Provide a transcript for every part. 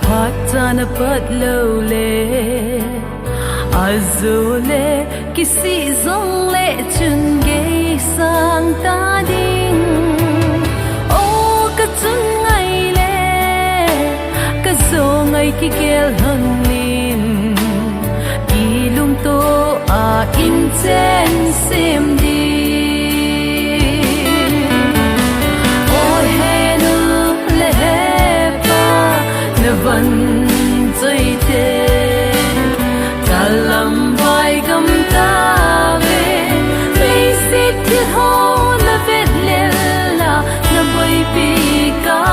Patana patlole azole kisi zongle chunge sang ta ding o ka chungai le ka zongai ki kel hangin ilum to a in chen sim di vẫn dây thế kalam vai gam ta về vì xít thiết hôn là vết lella na bay pi ka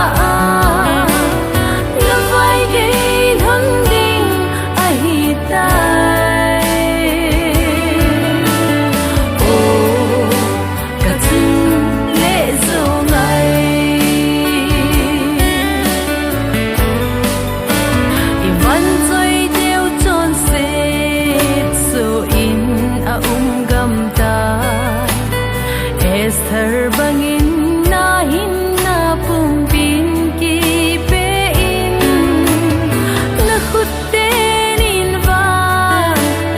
na vai gây hân đinh ai tai ô cả chân lệ dâu ngày Esther bangin na hinna pumpin ki pein na khutenin va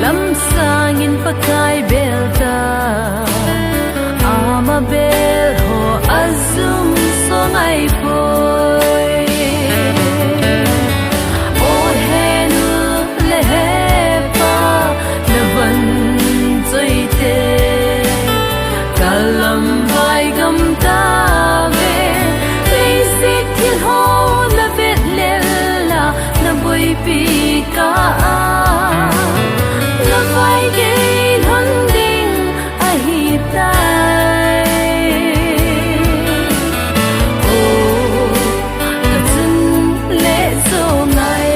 lam sangin pakai belta ama bel ho azum songai poi o henu lepa na van zoite kalam vai gam ta về vì xít thiên hôn là vết lella na bôi pi ka na vai gây hân đinh ai tai ô cả chân lệ dâu ngày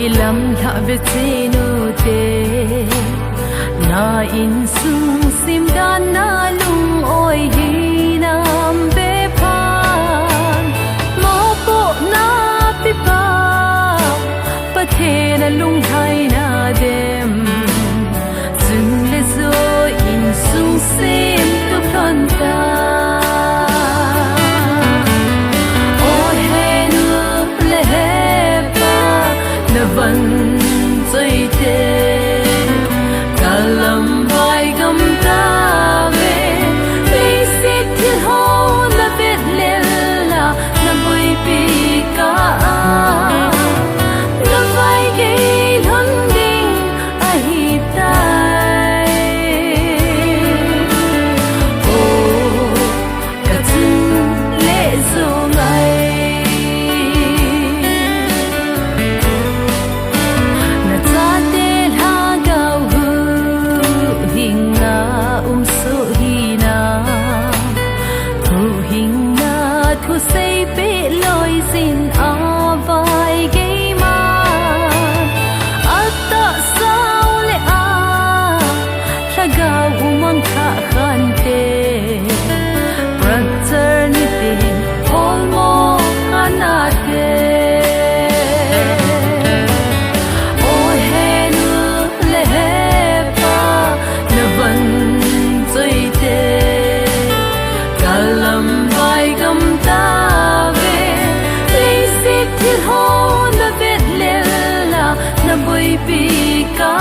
ilam la vetinu te na in sung sim dan na lung oi hi nam be phan mo po na pi pa pathe na lung thai na dem zun le zo in sung sim tu phan ta vẫn dây thế kalam vai gam ta về vì xít thiên hôn là vết lella na bôi pi ka na vai gây hân đinh ai tai ô cả chân lệ dâu ngày thu say bể lối xin a vai gây mà ta sao lẽ ra gạo umang kha khan te fraternity olmo anate o henu lepa na van zoi te kalam vai gam ta về vì xít thiên hôn là vết lella na bôi pi ka